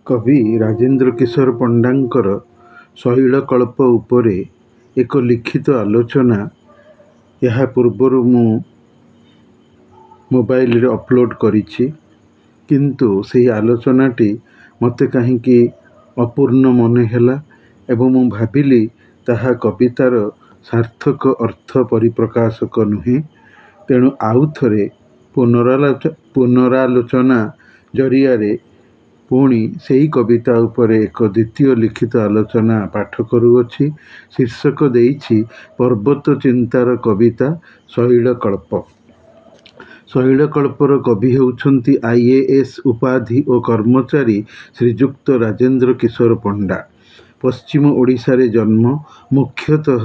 କବି ରାଜେନ୍ଦ୍ର କିଶୋର ପଣ୍ଡାଙ୍କର ଶୈଳକଳ୍ପ ଉପରେ ଏକ ଲିଖିତ ଆଲୋଚନା ଏହା ପୂର୍ବରୁ ମୁଁ ମୋବାଇଲରେ ଅପଲୋଡ଼ କରିଛି, କିନ୍ତୁ ସେହି ଆଲୋଚନାଟି ମୋତେ କାହିଁକି ଅପୂର୍ଣ୍ଣ ମନେ ହେଲା ଏବଂ ମୁଁ ଭାବିଲି ତାହା କବିତାର ସାର୍ଥକ ଅର୍ଥ ପରିପ୍ରକାଶକ ନୁହେଁ। ତେଣୁ ଆଉ ଥରେ ପୁନରାଲୋଚନା ଜରିଆରେ ପୁଣି ସେହି କବିତା ଉପରେ ଏକ ଦ୍ୱିତୀୟ ଲିଖିତ ଆଲୋଚନା ପାଠ କରୁଅଛି। ଶୀର୍ଷକ ଦେଇଛି ପର୍ବତ ଚିନ୍ତାର କବିତା ଶୈଳକଳ୍ପ। ଶୈଳକଳ୍ପର କବି ହେଉଛନ୍ତି IAS ଉପାଧି ଓ କର୍ମଚାରୀ ଶ୍ରୀଯୁକ୍ତ ରାଜେନ୍ଦ୍ର କିଶୋର ପଣ୍ଡା। ପଶ୍ଚିମ ଓଡ଼ିଶାରେ ଜନ୍ମ, ମୁଖ୍ୟତଃ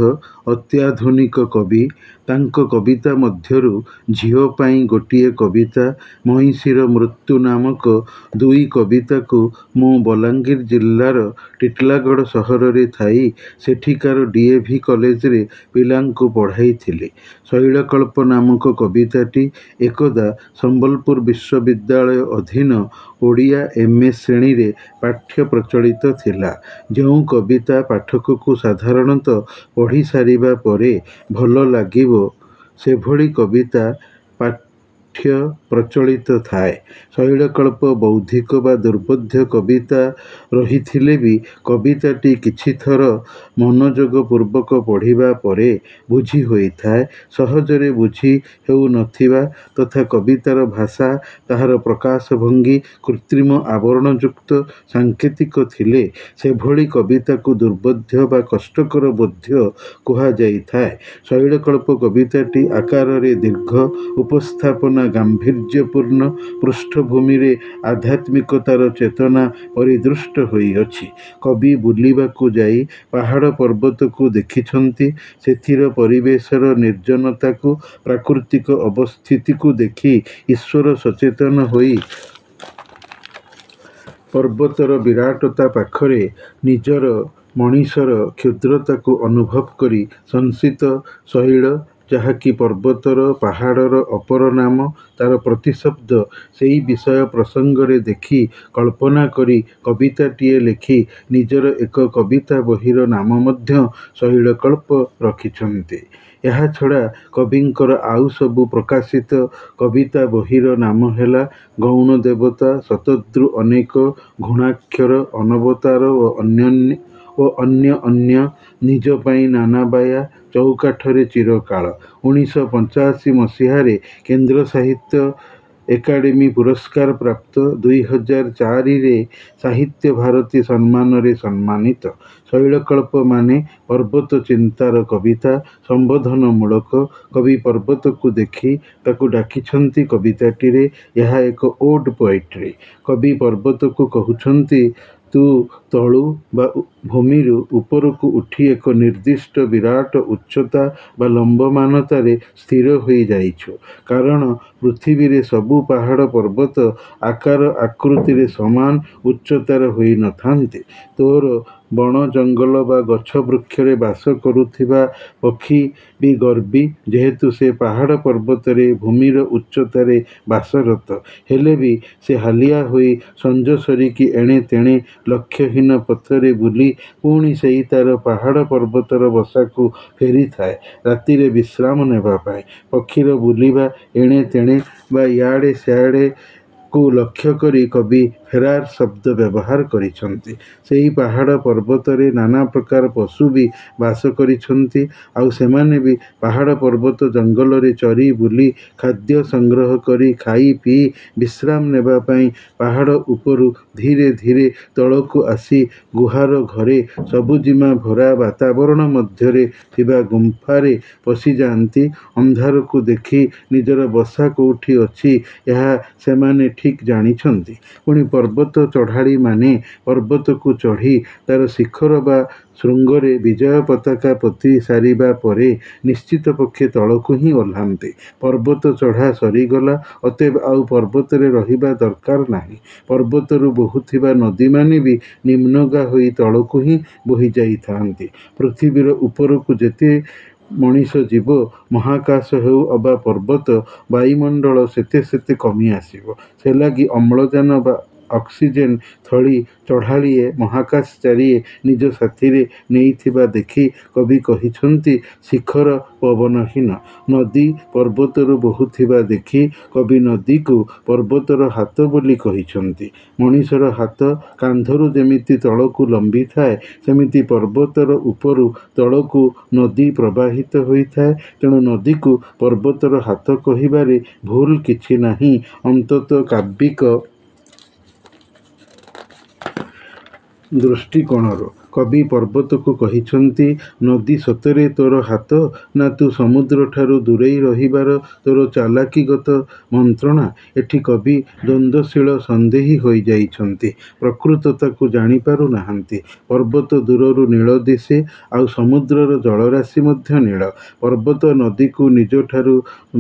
ଅତ୍ୟାଧୁନିକ କବି। ତାଙ୍କ କବିତା ମଧ୍ୟରୁ ଝିଅ ପାଇଁ ଗୋଟିଏ କବିତା, ମଇଁଷିର ମୃତ୍ୟୁ ନାମକ ଦୁଇ କବିତାକୁ ମୁଁ ବଲାଙ୍ଗୀର ଜିଲ୍ଲାର ଟିଟିଲାଗଡ଼ ସହରରେ ଥାଇ ସେଠିକାର DAV କଲେଜରେ ପିଲାଙ୍କୁ ପଢ଼ାଇଥିଲି। ଶୈଳକଳ୍ପ ନାମକ କବିତାଟି ଏକଦା ସମ୍ବଲପୁର ବିଶ୍ୱବିଦ୍ୟାଳୟ ଅଧୀନ ଓଡ଼ିଆ MA ଶ୍ରେଣୀରେ ପାଠ୍ୟ ପ୍ରଚଳିତ ଥିଲା। ଯେଉଁ କବିତା ପାଠକକୁ ସାଧାରଣତଃ ପଢ଼ି ସାରିବା ପରେ ଭଲ ଲାଗିବ, ସେଭଳି କବିତା ପାଠ୍ୟ ପ୍ରଚଳିତ ଥାଏ। ଶୈଳକଳ୍ପ ବୌଦ୍ଧିକ ବା ଦୁର୍ବୋଧ୍ୟ କବିତା ରହିଥିଲେ ବି କବିତାଟି କିଛିଥର ମନୋଯୋଗପୂର୍ବକ ପଢ଼ିବା ପରେ ବୁଝି ହୋଇଥାଏ। ସହଜରେ ବୁଝି ହେଉନଥିବା ତଥା କବିତାର ଭାଷା, ତାହାର ପ୍ରକାଶଭଙ୍ଗୀ କୃତ୍ରିମ ଆବରଣଯୁକ୍ତ ସାଙ୍କେତିକ ଥିଲେ ସେଭଳି କବିତାକୁ ଦୁର୍ବୋଧ୍ୟ ବା କଷ୍ଟକର ବୋଧ୍ୟ କୁହାଯାଇଥାଏ। ଶୈଳକଳ୍ପ କବିତାଟି ଆକାରରେ ଦୀର୍ଘ, ଉପସ୍ଥାପନା ଗାମ୍ଭୀର୍ଯ୍ୟପୂର୍ଣ୍ଣ, ପୃଷ୍ଠଭୂମିରେ ଆଧ୍ୟାତ୍ମିକତାର ଚେତନା ପରିଦୃଷ୍ଟ ହୋଇଅଛି। କବି ବୁଲିବାକୁ ଯାଇ ପାହାଡ଼ ପର୍ବତକୁ ଦେଖିଛନ୍ତି। ସେଥିର ପରିବେଶର ନିର୍ଜନତାକୁ, ପ୍ରାକୃତିକ ଅବସ୍ଥିତିକୁ ଦେଖି ଈଶ୍ୱର ସଚେତନ ହୋଇ ପର୍ବତର ବିରାଟତା ପାଖରେ ନିଜର ମଣିଷର କ୍ଷୁଦ୍ରତାକୁ ଅନୁଭବ କରି ସଂସିତ ଶୈଳ, ଯାହାକି ପର୍ବତର ପାହାଡ଼ର ଅପର ନାମ, ତାର ପ୍ରତିଶବ୍ଦ, ସେହି ବିଷୟ ପ୍ରସଙ୍ଗରେ ଦେଖି କଳ୍ପନା କରି କବିତାଟିଏ ଲେଖି ନିଜର ଏକ କବିତା ବହିର ନାମ ମଧ୍ୟ ଶୈଳକଳ୍ପ ରଖିଛନ୍ତି। ଏହାଛଡ଼ା କବିଙ୍କର ଆଉ ସବୁ ପ୍ରକାଶିତ କବିତା ବହିର ନାମ ହେଲା ଗୌଣଦେବତା, ଶତଦ୍ରୁ ଅନେକ, ଘୁଣାକ୍ଷର, ଅନବତାର ଓ ଅନ୍ୟ ନିଜ ପାଇଁ ନାନାବାୟା, ଚଉକାଠରେ ଚିରକାଳ। 1985 ମସିହାରେ କେନ୍ଦ୍ର ସାହିତ୍ୟ ଏକାଡେମୀ ପୁରସ୍କାର ପ୍ରାପ୍ତ, 2004ରେ ସାହିତ୍ୟ ଭାରତୀ ସମ୍ମାନରେ ସମ୍ମାନିତ। ଶୈଳକଳ୍ପ ମାନେ ପର୍ବତ ଚିନ୍ତାର କବିତା, ସମ୍ବୋଧନମୂଳକ। କବି ପର୍ବତକୁ ଦେଖି ତାକୁ ଡାକିଛନ୍ତି କବିତାଟିରେ। ଏହା ଏକ ଓଡ୍ ପୋଏଟ୍ରି। କବି ପର୍ବତକୁ କହୁଛନ୍ତି, ତୁ ତଳୁ ବା ଭୂମିରୁ ଉପରକୁ ଉଠି ଏକ ନିର୍ଦ୍ଦିଷ୍ଟ ବିରାଟ ଉଚ୍ଚତା ବା ଲମ୍ବମାନତାରେ ସ୍ଥିର ହୋଇ ଯାଇଛୁ। କାରଣ ପୃଥିବୀରେ ସବୁ ପାହାଡ଼ ପର୍ବତ ଆକାର ଆକୃତିରେ ସମାନ ଉଚ୍ଚତାର ହୋଇନଥାନ୍ତି। ତୋର ବଣ ଜଙ୍ଗଲ ବା ଗଛ ବୃକ୍ଷରେ ବାସ କରୁଥିବା ପକ୍ଷୀ ବି ଗର୍ବୀ, ଯେହେତୁ ସେ ପାହାଡ଼ ପର୍ବତରେ ଭୂମିର ଉଚ୍ଚତାରେ ବାସରତ। ହେଲେ ବି ସେ ହାଲିଆ ହୋଇ ସଞ୍ଜ ସରିକି ଏଣେ ତେଣେ ଲକ୍ଷ୍ୟହୀନ ପଥରେ ବୁଲି ପୁଣି ସେହି ତାର ପାହାଡ଼ ପର୍ବତର ବସାକୁ ଫେରିଥାଏ ରାତିରେ ବିଶ୍ରାମ ନେବା ପାଇଁ। ପକ୍ଷୀର ବୁଲିବା, ଏଣେ ତେଣେ ବା ଇଆଡ଼େ ସିଆଡ଼େକୁ ଲକ୍ଷ୍ୟ କରି କବି ଫେରାର ଶବ୍ଦ ବ୍ୟବହାର କରିଛନ୍ତି। ସେହି ପାହାଡ଼ ପର୍ବତରେ ନାନା ପ୍ରକାର ପଶୁ ବି ବାସ କରିଛନ୍ତି। ଆଉ ସେମାନେ ବି ପାହାଡ଼ ପର୍ବତ ଜଙ୍ଗଲରେ ଚରି ବୁଲି ଖାଦ୍ୟ ସଂଗ୍ରହ କରି ଖାଇ ପିଇ ବିଶ୍ରାମ ନେବା ପାଇଁ ପାହାଡ଼ ଉପରୁ ଧୀରେ ଧୀରେ ତଳକୁ ଆସି ଗୁହାର ଘରେ, ସବୁଜିମା ଭରା ବାତାବରଣ ମଧ୍ୟରେ ଥିବା ଗୁମ୍ଫାରେ ପଶିଯାଆନ୍ତି। ଅନ୍ଧାରକୁ ଦେଖି ନିଜର ବସା କୋଉଠି ଅଛି ଏହା ସେମାନେ ଠିକ୍ ଜାଣିଛନ୍ତି। ପୁଣି ପର୍ବତ ଚଢ଼ାଳୀମାନେ ପର୍ବତକୁ ଚଢ଼ି ତାର ଶିଖର ବା ଶୃଙ୍ଗରେ ବିଜୟ ପତାକା ପୋତି ସାରିବା ପରେ ନିଶ୍ଚିତ ପକ୍ଷେ ତଳକୁ ହିଁ ଓହ୍ଲାନ୍ତି। ପର୍ବତ ଚଢ଼ା ସରିଗଲା, ଅତଏବ ଆଉ ପର୍ବତରେ ରହିବା ଦରକାର ନାହିଁ। ପର୍ବତରୁ ବୋହୁଥିବା ନଦୀମାନେ ବି ନିମ୍ନଗା ହୋଇ ତଳକୁ ହିଁ ବୋହିଯାଇଥାନ୍ତି। ପୃଥିବୀର ଉପରକୁ ଯେତେ ମଣିଷ ଯିବ, ମହାକାଶ ହେଉ ଅବା ପର୍ବତ, ବାୟୁମଣ୍ଡଳ ସେତେ ସେତେ କମି ଆସିବ। ସେ ଲାଗି ଅମ୍ଳଜାନ ବା ଅକ୍ସିଜେନ ଥଳି ଚଢ଼ାଳିଏ ମହାକାଶ ଚାରିଏ ନିଜ ସାଥିରେ ନେଇଥିବା ଦେଖି କବି କହିଛନ୍ତି ଶିଖର ପବନହୀନ। ନଦୀ ପର୍ବତରୁ ବହୁଥିବା ଦେଖି କବି ନଦୀକୁ ପର୍ବତର ହାତ ବୋଲି କହିଛନ୍ତି। ମଣିଷର ହାତ କାନ୍ଧରୁ ଯେମିତି ତଳକୁ ଲମ୍ବିଥାଏ, ସେମିତି ପର୍ବତର ଉପରୁ ତଳକୁ ନଦୀ ପ୍ରବାହିତ ହୋଇଥାଏ। ତେଣୁ ନଦୀକୁ ପର୍ବତର ହାତ କହିବାରେ ଭୁଲ କିଛି ନାହିଁ। ଅନ୍ତତଃ କାବ୍ୟିକ ଦୃଷ୍ଟିକୋଣରୁ କବି ପର୍ବତକୁ କହିଛନ୍ତି ନଦୀ ସତରେ ତୋର ହାତ, ନା ତୁ ସମୁଦ୍ରଠାରୁ ଦୂରେଇ ରହିବାର ତୋର ଚାଲାକିଗତ ମନ୍ତ୍ରଣା? ଏଠି କବି ଦ୍ୱନ୍ଦ୍ୱଶୀଳ ସନ୍ଦେହୀ ହୋଇଯାଇଛନ୍ତି, ପ୍ରକୃତତାକୁ ଜାଣିପାରୁ ନାହାନ୍ତି। ପର୍ବତ ଦୂରରୁ ନୀଳ ଦିଶେ, ଆଉ ସମୁଦ୍ରର ଜଳରାଶି ମଧ୍ୟ ନୀଳ। ପର୍ବତ ନଦୀକୁ ନିଜଠାରୁ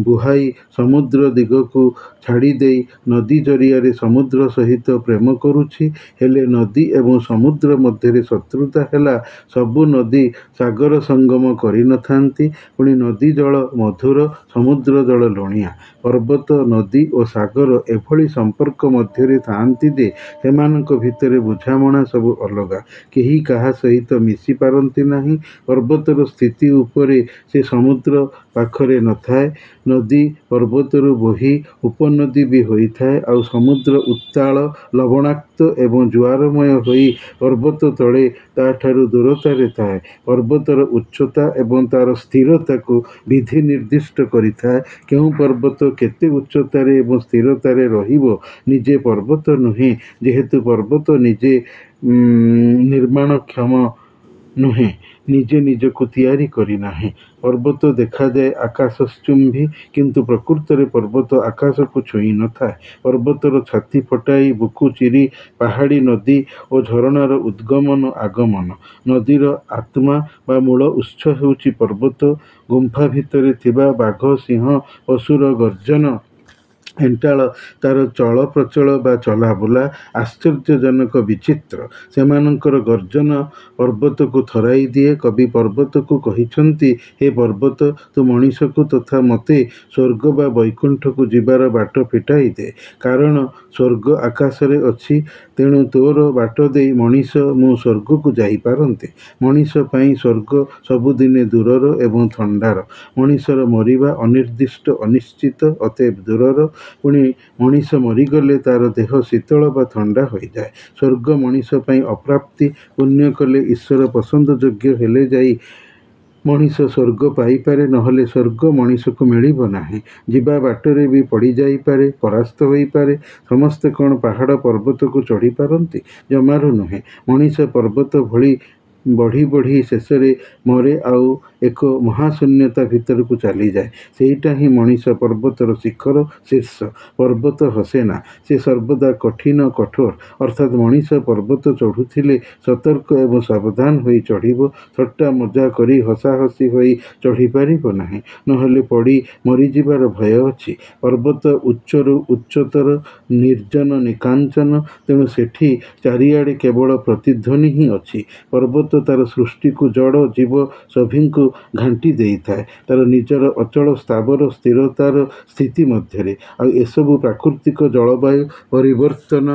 ବୁହାଇ ସମୁଦ୍ର ଦିଗକୁ ଛାଡ଼ିଦେଇ ନଦୀ ଜରିଆରେ ସମୁଦ୍ର ସହିତ ପ୍ରେମ କରୁଛି। ହେଲେ ନଦୀ ଏବଂ ସମୁଦ୍ର ମଧ୍ୟରେ ଶତ୍ରୁତା ହେଲା। ସବୁ ନଦୀ ସାଗର ସଙ୍ଗମ କରିନଥାନ୍ତି। ପୁଣି ନଦୀ ଜଳ ମଧୁର, ସମୁଦ୍ର ଜଳ ଲୁଣିଆ। ପର୍ବତ, ନଦୀ ଓ ସାଗର ଏଭଳି ସମ୍ପର୍କ ମଧ୍ୟରେ ଥାଆନ୍ତି ଯେ ସେମାନଙ୍କ ଭିତରେ ବୁଝାମଣା ସବୁ ଅଲଗା। କେହି କାହା ସହିତ ମିଶି ପାରନ୍ତି ନାହିଁ। ପର୍ବତର ସ୍ଥିତି ଉପରେ ସେ ସମୁଦ୍ର ପାଖରେ ନଥାଏ। ନଦୀ ପର୍ବତରୁ ବୋହି ଉପନଦୀ ବି ହୋଇଥାଏ। ଆଉ ସମୁଦ୍ର ଉତ୍ତାଳ, ଲବଣାକ୍ତ ଏବଂ ଜୁଆରମୟ ହୋଇ ପର୍ବତ ତଳେ ତା'ଠାରୁ ଦୂରତାରେ ଥାଏ। ପର୍ବତର ଉଚ୍ଚତା ଏବଂ ତା'ର ସ୍ଥିରତାକୁ ବିଧି ନିର୍ଦ୍ଦିଷ୍ଟ କରିଥାଏ। କେଉଁ ପର୍ବତ କେତେ ଉଚ୍ଚତାରେ ଏବଂ ସ୍ଥିରତାରେ ରହିବ ନିଜେ ପର୍ବତ ନୁହେଁ, ଯେହେତୁ ପର୍ବତ ନିଜେ ନିର୍ମାଣକ୍ଷମ ନୁହେଁ, ନିଜେ ନିଜକୁ ତିଆରି କରିନାହିଁ। ପର୍ବତ ଦେଖାଯାଏ ଆକାଶଶ୍ଚୁମ୍ବୀ, କିନ୍ତୁ ପ୍ରକୃତରେ ପର୍ବତ ଆକାଶକୁ ଛୁଇଁ ନଥାଏ। ପର୍ବତର ଛାତି ଫଟାଇ ବୁକୁ ଚିରି ପାହାଡ଼ୀ ନଦୀ ଓ ଝରଣାର ଉଦ୍ଗମନ ଆଗମନ। ନଦୀର ଆତ୍ମା ବା ମୂଳ ଉତ୍ସ ହେଉଛି ପର୍ବତ। ଗୁମ୍ଫା ଭିତରେ ଥିବା ବାଘ, ସିଂହ, ପଶୁର ଗର୍ଜନ, ହେଣ୍ଟାଳ, ତା'ର ଚଳପ୍ରଚଳ ବା ଚଲାବୁଲା ଆଶ୍ଚର୍ଯ୍ୟଜନକ ବିଚିତ୍ର। ସେମାନଙ୍କର ଗର୍ଜନ ପର୍ବତକୁ ଥରାଇ ଦିଏ। କବି ପର୍ବତକୁ କହିଛନ୍ତି, ହେ ପର୍ବତ, ତୁ ମଣିଷକୁ ତଥା ମୋତେ ସ୍ୱର୍ଗ ବା ବୈକୁଣ୍ଠକୁ ଯିବାର ବାଟ ଫିଟାଇ ଦେ। କାରଣ ସ୍ୱର୍ଗ ଆକାଶରେ ଅଛି। ତେଣୁ ତୋର ବାଟ ଦେଇ ମଣିଷ ମୁଁ ସ୍ୱର୍ଗକୁ ଯାଇପାରନ୍ତି। ମଣିଷ ପାଇଁ ସ୍ୱର୍ଗ ସବୁଦିନେ ଦୂରର ଏବଂ ଥଣ୍ଡାର। ମଣିଷର ମରିବା ଅନିର୍ଦ୍ଦିଷ୍ଟ, ଅନିଶ୍ଚିତ, ଅତଏବ ଦୂରର। ପୁଣି ମଣିଷ ମରିଗଲେ ତା'ର ଦେହ ଶୀତଳ ବା ଥଣ୍ଡା ହୋଇଯାଏ। ସ୍ୱର୍ଗ ମଣିଷ ପାଇଁ ଅପ୍ରାପ୍ତି। ପୁଣ୍ୟ କଲେ ଈଶ୍ୱର ପସନ୍ଦଯୋଗ୍ୟ ହେଲେ ଯାଇ ମଣିଷ ସ୍ୱର୍ଗ ପାଇପାରେ, ନହେଲେ ସ୍ୱର୍ଗ ମଣିଷକୁ ମିଳିବ ନାହିଁ। ଯିବା ବାଟରେ ବି ପଡ଼ିଯାଇପାରେ, ପରାସ୍ତ ହୋଇପାରେ। ସମସ୍ତେ କ'ଣ ପାହାଡ଼ ପର୍ବତକୁ ଚଢ଼ିପାରନ୍ତି? ଜମାରୁ ନୁହେଁ। ମଣିଷ ପର୍ବତ ଭଳି ବଢ଼ି ବଢ଼ି ଶେଷରେ ମରେ ଆଉ ଏକ ମହାଶୂନ୍ୟତା ଭିତରକୁ ଚାଲିଯାଏ। ସେଇଟା ହିଁ ମଣିଷ ପର୍ବତର ଶିଖର, ଶୀର୍ଷ। ପର୍ବତ ହସେନା, ସେ ସର୍ବଦା କଠିନ, କଠୋର। ଅର୍ଥାତ୍ ମଣିଷ ପର୍ବତ ଚଢ଼ୁଥିଲେ ସତର୍କ ଏବଂ ସାବଧାନ ହୋଇ ଚଢ଼ିବ। ଥଟ୍ଟା ମଜା କରି ହସାହସି ହୋଇ ଚଢ଼ିପାରିବ ନାହିଁ, ନହେଲେ ପଡ଼ି ମରିଯିବାର ଭୟ ଅଛି। ପର୍ବତ ଉଚ୍ଚରୁ ଉଚ୍ଚତର, ନିର୍ଜନ, ନିକାଞ୍ଚନ। ତେଣୁ ସେଠି ଚାରିଆଡ଼େ କେବଳ ପ୍ରତିଧ୍ୱନି ହିଁ ଅଛି। ପର୍ବତ ତା'ର ସୃଷ୍ଟିକୁ ଜଡ଼, ଜୀବ ସଭିଙ୍କୁ ଘାଣ୍ଟି ଦେଇଥାଏ ତା'ର ନିଜର ଅଚଳ ସ୍ଥାବର ସ୍ଥିରତାର ସ୍ଥିତି ମଧ୍ୟରେ। ଆଉ ଏସବୁ ପ୍ରାକୃତିକ ଜଳବାୟୁ ପରିବର୍ତ୍ତନ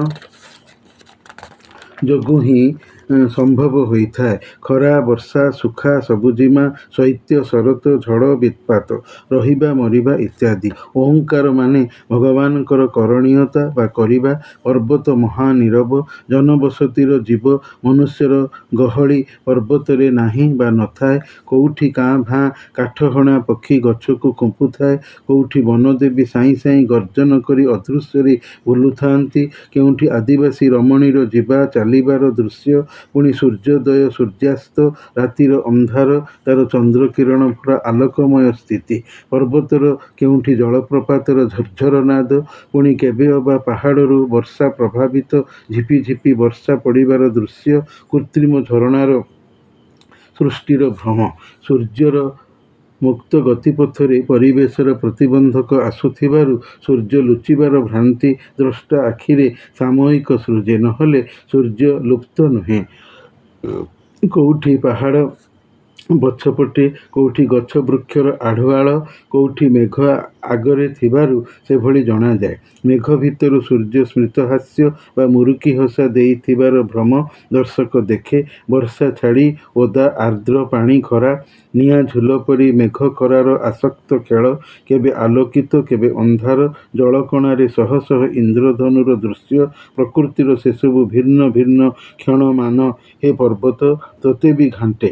ଯୋଗୁଁ ହିଁ ସମ୍ଭବ ହୋଇଥାଏ। ଖରା, ବର୍ଷା, ସୁଖା, ସବୁଜିମା, ଶୈତ୍ୟ, ଶରତ, ଝଡ଼, ବିତ୍ପାତ, ରହିବା, ମରିବା ଇତ୍ୟାଦି। ଓଁକାର ମାନେ ଭଗବାନଙ୍କର କରଣୀୟତା ବା କରିବା। ପର୍ବତ ମହାନୀରବ, ଜନବସତିର ଜୀବ। ମନୁଷ୍ୟର ଗହଳି ପର୍ବତରେ ନାହିଁ ବା ନଥାଏ। କୋଉଠି କାଁ ଭାଁ କାଠହଣା ପକ୍ଷୀ ଗଛକୁ ଖୁମ୍ପୁଥାଏ। କୋଉଠି ବନଦେବୀ ସାଇଁ ସାଇଁ ଗର୍ଜନ କରି ଅଦୃଶ୍ୟରେ ବୁଲୁଥାନ୍ତି। କେଉଁଠି ଆଦିବାସୀ ରମଣୀର ଯିବା ଚାଲିବାର ଦୃଶ୍ୟ। ପୁଣି ସୂର୍ଯ୍ୟୋଦୟ, ସୂର୍ଯ୍ୟାସ୍ତ, ରାତିର ଅନ୍ଧାର, ତା'ର ଚନ୍ଦ୍ରକିରଣ ଭରା ଆଲୋକମୟ ସ୍ଥିତି। ପର୍ବତର କେଉଁଠି ଜଳପ୍ରପାତର ଝରଝର ନାଦ। ପୁଣି କେବେ ଅବା ପାହାଡ଼ରୁ ବର୍ଷା ପ୍ରଭାବିତ ଝିପି ଝିପି ବର୍ଷା ପଡ଼ିବାର ଦୃଶ୍ୟ। କୃତ୍ରିମ ଝରଣାର ସୃଷ୍ଟିର ଭ୍ରମ। ସୂର୍ଯ୍ୟର ମୁକ୍ତ ଗତିପଥରେ ପରିବେଶର ପ୍ରତିବନ୍ଧକ ଆସୁଥିବାରୁ ସୂର୍ଯ୍ୟ ଲୁଚିବାର ଭ୍ରାନ୍ତି ଦ୍ରଷ୍ଟା ଆଖିରେ ସାମୟିକ ସୃଜେ, ନହେଲେ ସୂର୍ଯ୍ୟ ଲୁପ୍ତ ନୁହେଁ। କୋଉଠି ପାହାଡ଼ ପଛପଟେ କେଉଁଠି ଗଛ ବୃକ୍ଷର ଆଢ଼ୁଆଳ, କେଉଁଠି ମେଘ ଆଗରେ ଥିବାରୁ ସେଭଳି ଜଣାଯାଏ। ମେଘ ଭିତରୁ ସୂର୍ଯ୍ୟ ସ୍ମିତହାସ୍ୟ ବା ମୁରୁକି ହସା ଦେଇଥିବାର ଭ୍ରମ ଦର୍ଶକ ଦେଖେ। ବର୍ଷା ଛାଡ଼ି ଓଦା ଆର୍ଦ୍ର ପାଣି ଖରା, ନିଆଁ ଝୁଲ ପରି ମେଘ ଖରାର ଆସକ୍ତ ଖେଳ, କେବେ ଆଲୋକିତ କେବେ ଅନ୍ଧାର, ଜଳକଣାରେ ଶହ ଶହ ଇନ୍ଦ୍ରଧନୁର ଦୃଶ୍ୟ, ପ୍ରକୃତିର ସେସବୁ ଭିନ୍ନ ଭିନ୍ନ କ୍ଷଣମାନ। ହେ ପର୍ବତ, ତୋତେ ବି ଘାଣ୍ଟେ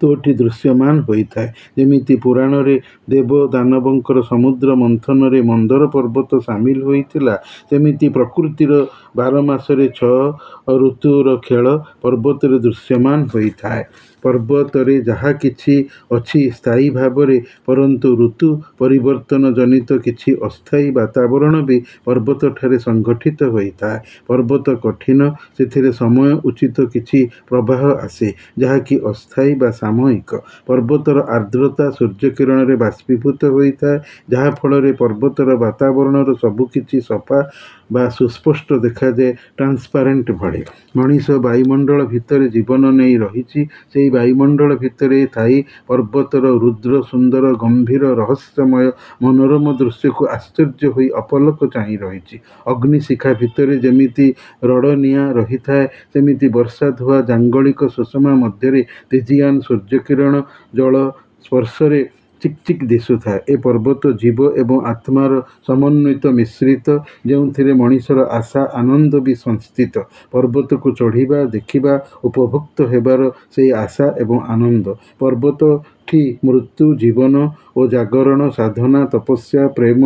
ତୋଠି ଦୃଶ୍ୟମାନ ହୋଇଥାଏ। ଯେମିତି ପୁରାଣରେ ଦେବ ଦାନବଙ୍କର ସମୁଦ୍ର ମନ୍ଥନରେ ମନ୍ଦର ପର୍ବତ ସାମିଲ ହୋଇଥିଲା, ସେମିତି ପ୍ରକୃତିର 12 ମାସରେ 6 ଋତୁର ଖେଳ ପର୍ବତରେ ଦୃଶ୍ୟମାନ ହୋଇଥାଏ। ପର୍ବତରେ ଯାହା କିଛି ଅଛି ସ୍ଥାୟୀ ଭାବରେ, ପରନ୍ତୁ ଋତୁ ପରିବର୍ତ୍ତନ ଜନିତ କିଛି ଅସ୍ଥାୟୀ ବାତାବରଣ ବି ପର୍ବତଠାରେ ସଂଘଠିତ ହୋଇଥାଏ। ପର୍ବତ କଠିନ, ସେଥିରେ ସମୟ ଉଚିତ କିଛି ପ୍ରବାହ ଆସେ, ଯାହାକି ଅସ୍ଥାୟୀ ବା ସାମୟିକ। ପର୍ବତର ଆର୍ଦ୍ରତା ସୂର୍ଯ୍ୟକିରଣରେ ବାଷ୍ପୀଭୂତ ହୋଇଥାଏ, ଯାହାଫଳରେ ପର୍ବତର ବାତାବରଣର ସବୁକିଛି ସଫା ବା ସୁସ୍ପଷ୍ଟ ଦେଖାଯାଏ, ଟ୍ରାନ୍ସପାରେଣ୍ଟ ଭଳି। ମଣିଷ ବାୟୁମଣ୍ଡଳ ଭିତରେ ଜୀବନ ନେଇ ରହିଛି। ସେହି ବାୟୁମଣ୍ଡଳ ଭିତରେ ଥାଇ ପର୍ବତର ରୁଦ୍ର ସୁନ୍ଦର ଗମ୍ଭୀର ରହସ୍ୟମୟ ମନୋରମ ଦୃଶ୍ୟକୁ ଆଶ୍ଚର୍ଯ୍ୟ ହୋଇ ଅପଲକ ଚାହିଁ ରହିଛି। ଅଗ୍ନିଶିଖା ଭିତରେ ଯେମିତି ରଡ଼ ନିଆଁ ରହିଥାଏ, ସେମିତି ବର୍ଷା ଧୁଆ ଜାଙ୍ଗଳିକ ସୁଷମା ମଧ୍ୟରେ ତେଜୀୟାନ ସୂର୍ଯ୍ୟକିରଣ ଜଳ ସ୍ପର୍ଶରେ ଚିକ୍ ଚିକ୍ ଦିଶୁଥାଏ। ଏ ପର୍ବତ ଜୀବ ଏବଂ ଆତ୍ମାର ସମନ୍ୱିତ ମିଶ୍ରିତ, ଯେଉଁଥିରେ ମଣିଷର ଆଶା ଆନନ୍ଦ ବି ସଂସ୍ଥିତ। ପର୍ବତକୁ ଚଢ଼ିବା, ଦେଖିବା, ଉପଭୋକ୍ତ ହେବାର ସେହି ଆଶା ଏବଂ ଆନନ୍ଦ। ପର୍ବତଠି ମୃତ୍ୟୁ, ଜୀବନ ଓ ଜାଗରଣ, ସାଧନା, ତପସ୍ୟା, ପ୍ରେମ,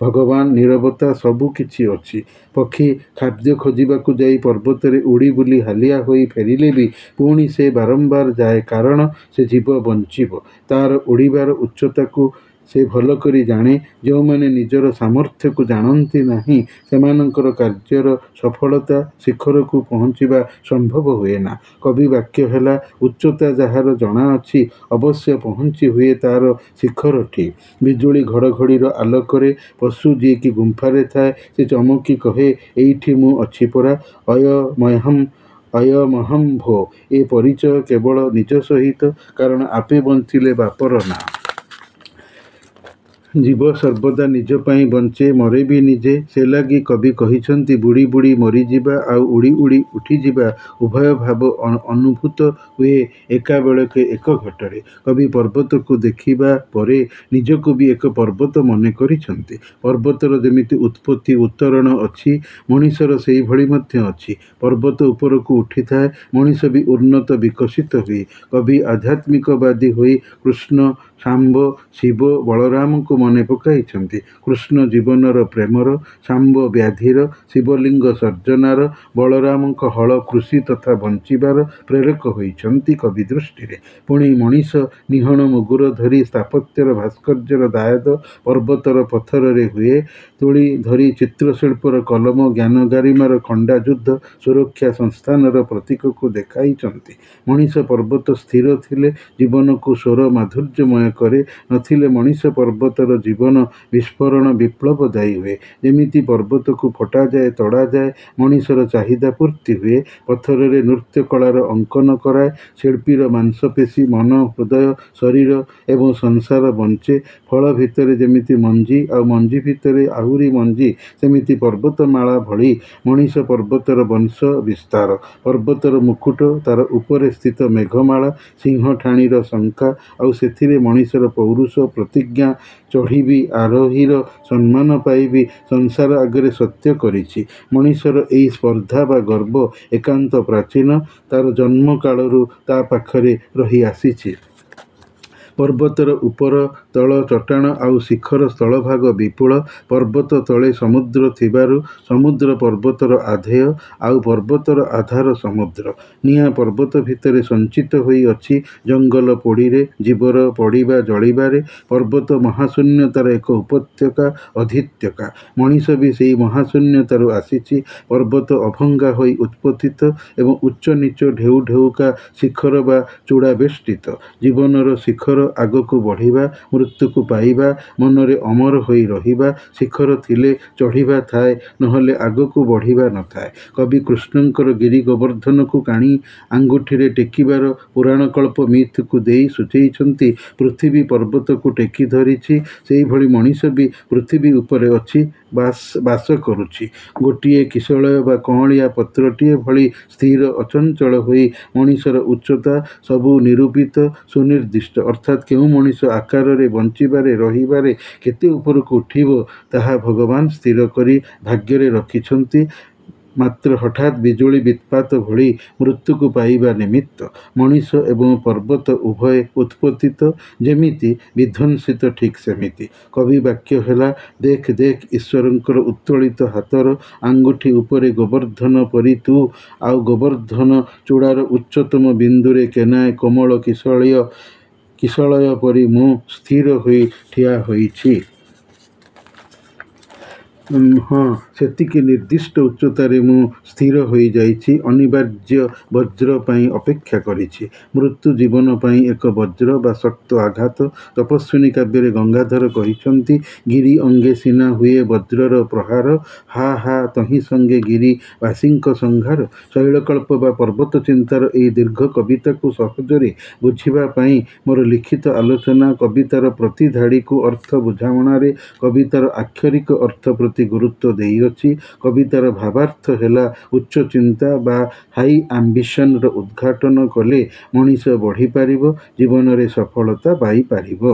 ଭଗବାନ, ନୀରବତା ସବୁ କିଛି ଅଛି। ପକ୍ଷୀ ଖାଦ୍ୟ ଖୋଜିବାକୁ ଯାଇ ପର୍ବତରେ ଉଡ଼ି ବୁଲି ହାଲିଆ ହୋଇ ଫେରିଲେ ବି ପୁଣି ସେ ବାରମ୍ବାର ଯାଏ, କାରଣ ସେ ଜୀବ ବଞ୍ଚିବ। ତା'ର ଉଡ଼ିବାର ଉଚ୍ଚତାକୁ ସେ ଭଲ କରି ଜାଣେ। ଯେଉଁମାନେ ନିଜର ସାମର୍ଥ୍ୟକୁ ଜାଣନ୍ତି ନାହିଁ, ସେମାନଙ୍କର କାର୍ଯ୍ୟର ସଫଳତା ଶିଖରକୁ ପହଞ୍ଚିବା ସମ୍ଭବ ହୁଏ ନା। କବି ବାକ୍ୟ ହେଲା, ଉଚ୍ଚତା ଯାହାର ଜଣାଅଛି, ଅବଶ୍ୟ ପହଞ୍ଚି ହୁଏ ତା'ର ଶିଖରଠି। ବିଜୁଳି ଘଡ଼ଘଡ଼ିର ଆଲୋକରେ ପଶୁ ଯିଏକି ଗୁମ୍ଫାରେ ଥାଏ, ସେ ଚମକି କହେ, ଏଇଠି ମୁଁ ଅଛି ପରା, ଅୟମହଂ ଭୋ। ଏ ପରିଚୟ କେବଳ ନିଜ ସହିତ, କାରଣ ଆପେ ବଞ୍ଚିଲେ ବାପର ନାଁ। ଜୀବ ସର୍ବଦା ନିଜ ପାଇଁ ବଞ୍ଚେ, ମରେ ବି ନିଜେ। ସେ ଲାଗି କବି କହିଛନ୍ତି, ବୁଡ଼ି ବୁଡ଼ି ମରିଯିବା ଆଉ ଉଡ଼ି ଉଡ଼ି ଉଠିଯିବା ଉଭୟ ଭାବ ଅନୁଭୂତ ହୁଏ ଏକାବେଳକେ ଏକ ଘଟରେ। କବି ପର୍ବତକୁ ଦେଖିବା ପରେ ନିଜକୁ ବି ଏକ ପର୍ବତ ମନେ କରିଛନ୍ତି। ପର୍ବତର ଯେମିତି ଉତ୍ପତ୍ତି ଉତ୍ତରଣ ଅଛି, ମଣିଷର ସେହିଭଳି ମଧ୍ୟ ଅଛି। ପର୍ବତ ଉପରକୁ ଉଠିଥାଏ, ମଣିଷ ବି ଉନ୍ନତ ବିକଶିତ ହୁଏ। କବି ଆଧ୍ୟାତ୍ମିକବାଦୀ ହୋଇ କୃଷ୍ଣ, ଶାମ୍ବ, ଶିବ, ବଳରାମଙ୍କୁ ମନେ ପକାଇଛନ୍ତି। କୃଷ୍ଣ ଜୀବନର ପ୍ରେମର, ଶାମ୍ବ ବ୍ୟାଧିର, ଶିବଲିଙ୍ଗ ସର୍ଜନାର, ବଳରାମଙ୍କ ହଳ କୃଷି ତଥା ବଞ୍ଚିବାର ପ୍ରେରକ ହୋଇଛନ୍ତି କବି ଦୃଷ୍ଟିରେ। ପୁଣି ମଣିଷ ନିହଣ ମୁଗୁର ଧରି ସ୍ଥାପତ୍ୟର ଭାସ୍କର୍ଯ୍ୟର ଦାୟାଦ ପର୍ବତର ପଥରରେ ହୁଏ। ତୁଳି ଧରି ଚିତ୍ରଶିଳ୍ପର କଲମ, ଜ୍ଞାନ ଗାରିମାର ଖଣ୍ଡା ଯୁଦ୍ଧ, ସୁରକ୍ଷା ସଂସ୍ଥାନର ପ୍ରତୀକକୁ ଦେଖାଇଛନ୍ତି। ମଣିଷ ପର୍ବତ ସ୍ଥିର ଥିଲେ ଜୀବନକୁ ସ୍ୱର ମାଧୁର୍ଯ୍ୟମୟ କରେ, ନଥିଲେ ମଣିଷ ପର୍ବତର ଜୀବନ ବିସ୍ଫୋରଣ ବିପ୍ଳବଦାୟୀ ହୁଏ। ଯେମିତି ପର୍ବତକୁ ଫଟାଯାଏ, ତଡ଼ାଯାଏ, ମଣିଷର ଚାହିଦା ପୂର୍ତ୍ତି ହୁଏ। ପଥରରେ ନୃତ୍ୟକଳାର ଅଙ୍କନ କରାଏ, ଶିଳ୍ପୀର ମାଂସପେଶୀ, ମନ, ହୃଦୟ, ଶରୀର ଏବଂ ସଂସାର ବଞ୍ଚେ। ଫଳ ଭିତରେ ଯେମିତି ମଞ୍ଜି, ଆଉ ମଞ୍ଜି ଭିତରେ ଆହୁରି ମଞ୍ଜି, ସେମିତି ପର୍ବତମାଳା ଭଳି ମଣିଷ ପର୍ବତର ବଂଶ ବିସ୍ତାର। ପର୍ବତର ମୁକୁଟ, ତା'ର ଉପରେ ସ୍ଥିତ ମେଘମାଳା, ସିଂହଠାଣିର ଶଙ୍ଖା, ଆଉ ସେଥିରେ ମଣିଷର ପୌରୁଷ, ପ୍ରତିଜ୍ଞା, ଚଢ଼ିବି, ଆରୋହୀର ସମ୍ମାନ ପାଇବି, ସଂସାର ଆଗରେ ସତ୍ୟ କରିଛି। ମଣିଷର ଏହି ସ୍ପର୍ଦ୍ଧା ବା ଗର୍ବ ଏକାନ୍ତ ପ୍ରାଚୀନ, ତା'ର ଜନ୍ମକାଳରୁ ତା ପାଖରେ ରହି ଆସିଛି। ପର୍ବତର ଉପର ତଳ ଚଟାଣ ଆଉ ଶିଖର ସ୍ଥଳଭାଗ ବିପୁଳ। ପର୍ବତ ତଳେ ସମୁଦ୍ର ଥିବାରୁ ସମୁଦ୍ର ପର୍ବତର ଆଧେୟ, ଆଉ ପର୍ବତର ଆଧାର ସମୁଦ୍ର। ନିଆଁ ପର୍ବତ ଭିତରେ ସଞ୍ଚିତ ହୋଇ ଅଛି, ଜଙ୍ଗଲ ପୋଡ଼ିରେ, ଜୀବର ପଡ଼ିବା ଜଳିବାରେ। ପର୍ବତ ମହାଶୂନ୍ୟତାର ଏକ ଉପତ୍ୟକା, ଅଧିତ୍ୟକା। ମଣିଷ ବି ସେହି ମହାଶୂନ୍ୟତାରୁ ଆସିଛି। ପର୍ବତ ଅଭଙ୍ଗା ହୋଇ ଉତ୍ପତିତ ଏବଂ ଉଚ୍ଚ ନୀଚ ଢେଉ ଢେଉକା ଶିଖର ବା ଚୂଡ଼ା ବେଷ୍ଟିତ। ଜୀବନର ଶିଖର ଆଗକୁ ବଢ଼ିବା, ମୃତ୍ୟୁକୁ ପାଇବା, ମନରେ ଅମର ହୋଇ ରହିବା। ଶିଖର ଥିଲେ ଚଢ଼ିବା ଥାଏ, ନହେଲେ ଆଗକୁ ବଢ଼ିବା ନଥାଏ। କବି କୃଷ୍ଣଙ୍କର ଗିରି ଗୋବର୍ଦ୍ଧନକୁ କାଣି ଆଙ୍ଗୁଠିରେ ଟେକିବାର ପୁରାଣକଳ୍ପ ମିଥକୁ ଦେଇ ସୂଚେଇଛନ୍ତି। ପୃଥିବୀ ପର୍ବତକୁ ଟେକି ଧରିଛି, ସେହିଭଳି ମଣିଷ ବି ପୃଥିବୀ ଉପରେ ଅଛି, ବାସ କରୁଛି। ଗୋଟିଏ କିଶଳୟ ବା କଅଁଳିଆ ପତ୍ରଟିଏ ଭଳି ସ୍ଥିର ଅଚଞ୍ଚଳ ହୋଇ ମଣିଷର ଉଚ୍ଚତା ସବୁ ନିରୂପିତ, ସୁନିର୍ଦ୍ଦିଷ୍ଟ। ଅର୍ଥାତ୍ କେଉଁ ମଣିଷ ଆକାରରେ ବଞ୍ଚିବାରେ ରହିବାରେ କେତେ ଉପରକୁ ଉଠିବ, ତାହା ଭଗବାନ ସ୍ଥିର କରି ଭାଗ୍ୟରେ ରଖିଛନ୍ତି। ମାତ୍ର ହଠାତ୍ ବିଜୁଳି ବିତ୍ପାତ ଭଳି ମୃତ୍ୟୁକୁ ପାଇବା ନିମିତ୍ତ ମଣିଷ ଏବଂ ପର୍ବତ ଉଭୟେ ଉତ୍ପତିତ, ଯେମିତି ବିଧ୍ୱଂସିତ ଠିକ୍ ସେମିତି। କବି ବାକ୍ୟ ହେଲା, ଦେଖ ଦେଖ ଈଶ୍ୱରଙ୍କର ଉତ୍ତୋଳିତ ହାତର ଆଙ୍ଗୁଠି ଉପରେ ଗୋବର୍ଦ୍ଧନ ପରି ତୁ, ଆଉ ଗୋବର୍ଦ୍ଧନ ଚୂଡ଼ାର ଉଚ୍ଚତମ ବିନ୍ଦୁରେ କେନାଏ କୋମଳ କିଶଳୟ ପରି ମୁଁ ସ୍ଥିର ହୋଇ ଠିଆ ହୋଇଛି। ହଁ, ସେତିକି ନିର୍ଦ୍ଦିଷ୍ଟ ଉଚ୍ଚତାରେ ମୁଁ ସ୍ଥିର ହୋଇଯାଇଛି। ଅନିବାର୍ଯ୍ୟ ବଜ୍ର ପାଇଁ ଅପେକ୍ଷା କରିଛି। ମୃତ୍ୟୁ ଜୀବନ ପାଇଁ ଏକ ବଜ୍ର ବା ଶକ୍ତ ଆଘାତ। ତପସ୍ୱିନୀ କାବ୍ୟରେ ଗଙ୍ଗାଧର କହିଛନ୍ତି, ଗିରି ଅଙ୍ଗେ ସିନା ହୁଏ ବଜ୍ରର ପ୍ରହାର, ହା ହା ତହିଁ ସଙ୍ଗେ ଗିରିବାସୀଙ୍କ ସଂହାର। ଶୈଳକଳ୍ପ ବା ପର୍ବତ ଚିନ୍ତାର ଏହି ଦୀର୍ଘ କବିତାକୁ ସହଜରେ ବୁଝିବା ପାଇଁ ମୋର ଲିଖିତ ଆଲୋଚନା କବିତାର ପ୍ରତି ଧାଡ଼ିକୁ ଅର୍ଥ ବୁଝାମଣାରେ କବିତାର ଆକ୍ଷରିକ ଅର୍ଥ ପ୍ରତି ଗୁରୁତ୍ୱ ଦେଇଅଛି। କବିତାର ଭାବାର୍ଥ ହେଲା, ଉଚ୍ଚ ଚିନ୍ତା ବା ହାଇ ଆମ୍ବିସନର ଉଦ୍ଘାଟନ କଲେ ମଣିଷ ବଢ଼ିପାରିବ, ଜୀବନରେ ସଫଳତା ପାଇପାରିବ।